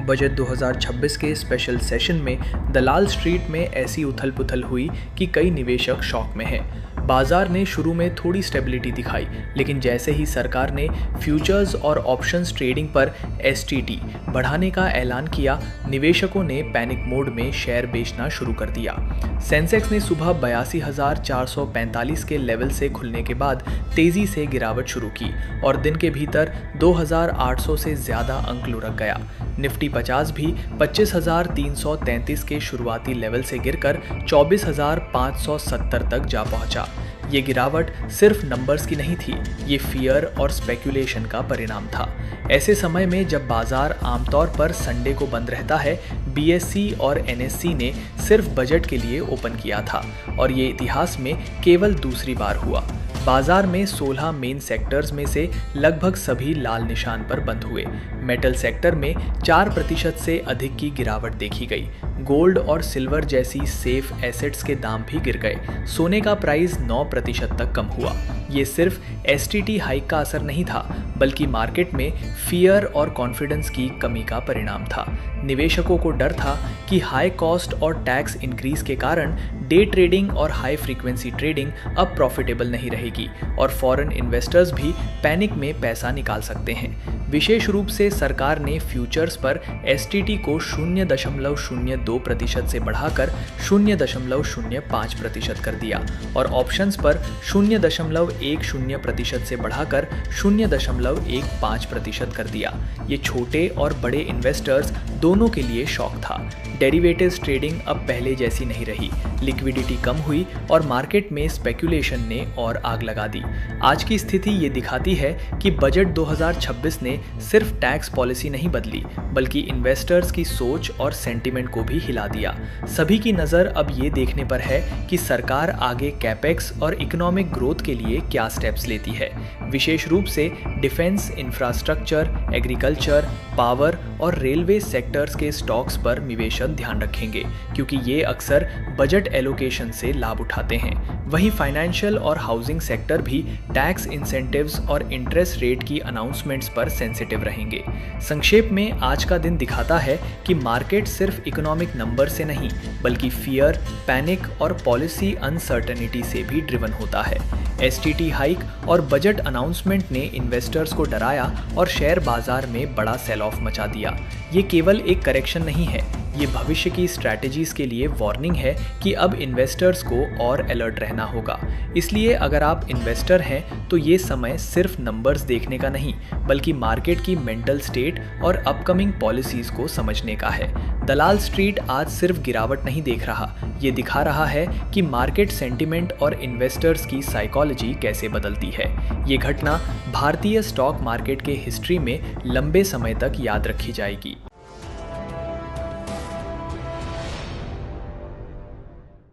Budget 2026 के special session में दलाल street में ऐसी उथल पुथल हुई कि कई निवेशक शॉक में हैं। बाजार ने शुरू में थोड़ी स्टेबिलिटी दिखाई, लेकिन जैसे ही सरकार ने फ्यूचर्स और ऑप्शंस ट्रेडिंग पर एसटीटी बढ़ाने का ऐलान किया, निवेशकों ने पैनिक मोड में शेयर बेचना शुरू कर दिया। सेंसेक्स ने सुबह 82,445 के लेवल से खुलने के बाद तेजी से गिरावट शुरू की और दिन के भीतर 2,800 से ज्यादा अंक लुढ़क गया। निफ्टी 50 भी 25,333 के शुरुआती लेवल से गिरकर 24,570 तक जा पहुंचा। ये गिरावट सिर्फ नंबर्स की नहीं थी, ये फियर और स्पेकुलेशन का परिणाम था। ऐसे समय में जब बाजार आमतौर पर संडे को बंद रहता है, बीएसई और एनएससी ने सिर्फ बजट के लिए ओपन किया था और ये इतिहास में केवल दूसरी बार हुआ। बाजार में 16 मेन सेक्टर्स में से लगभग सभी लाल निशान पर बंद हुए। मेटल सेक्टर में 4% से अधिक की गिरावट देखी गई। गोल्ड और सिल्वर जैसी सेफ एसेट्स के दाम भी गिर गए। सोने का प्राइस 9% तक कम हुआ। ये सिर्फ एसटीटी हाइक का असर नहीं था, बल्कि मार्केट में फियर और कॉन्फिडेंस की कमी का परिणाम था। निवेशकों को डर था कि हाई कॉस्ट और टैक्स इंक्रीज के कारण डे ट्रेडिंग और हाई फ्रीक्वेंसी ट्रेडिंग अब प्रॉफिटेबल नहीं रहेगी और फॉरेन इन्वेस्टर्स भी पैनिक में पैसा निकाल सकते हैं। विशेष रूप से सरकार ने फ्यूचर्स पर एसटीटी को 0.02% से बढ़ाकर 0.05% कर दिया और ऑप्शंस पर 0.10% से बढ़ाकर 0.15% कर दिया। ये छोटे और बड़े इन्वेस्टर्स दोनों के लिए शॉक था। डेरिवेटिव्स ट्रेडिंग अब पहले जैसी नहीं रही, लिक्विडिटी कम हुई और मार्केट में स्पेकुलेशन ने और आग लगा दी। आज की स्थिति ये दिखाती है कि बजट 2026 ने सिर्फ टैक्स पॉलिसी नहीं बदली, बल्कि इन्वेस्टर्स की सोच और सेंटिमेंट को भी हिला दिया। सभी की नज़र अब ये देखने पर है कि सरकार आगे कैपेक्स और इकोनॉमिक ग्रोथ के लिए क्या स्टेप्स लेती है। विशेष रूप से डिफेंस, इंफ्रास्ट्रक्चर, एग्रीकल्चर, पावर और रेलवे सेक्टर्स के स्टॉक्स पर निवेशक ध्यान रखेंगे, क्योंकि ये अक्सर बजट एलोकेशन से लाभ उठाते हैं। वहीं फाइनेंशियल और हाउसिंग सेक्टर भी टैक्स इंसेंटिव्स और इंटरेस्ट रेट की अनाउंसमेंट्स पर सेंसिटिव रहेंगे। संक्षेप में आज का दिन दिखाता है कि मार्केट सिर्फ इकोनॉमिक नंबर से नहीं, बल्कि फियर, पैनिक और पॉलिसी अनसर्टेनिटी से भी ड्रिवन होता है। एसटीटी हाइक और बजट अनाउंसमेंट ने इन्वेस्टर्स को डराया और शेयर बाजार में बड़ा सेल ऑफ मचा दिया। ये केवल एक करेक्शन नहीं है, ये भविष्य की स्ट्रैटेजीज के लिए वार्निंग है कि अब इन्वेस्टर्स को और अलर्ट रहना होगा। इसलिए अगर आप इन्वेस्टर हैं तो ये समय सिर्फ नंबर्स देखने का नहीं, बल्कि मार्केट की मेंटल स्टेट और अपकमिंग पॉलिसीज को समझने का है। दलाल स्ट्रीट आज सिर्फ गिरावट नहीं देख रहा, ये दिखा रहा है कि मार्केट सेंटिमेंट और इन्वेस्टर्स की साइकोलॉजी कैसे बदलती है। ये घटना भारतीय स्टॉक मार्केट के हिस्ट्री में लंबे समय तक याद रखी जाएगी।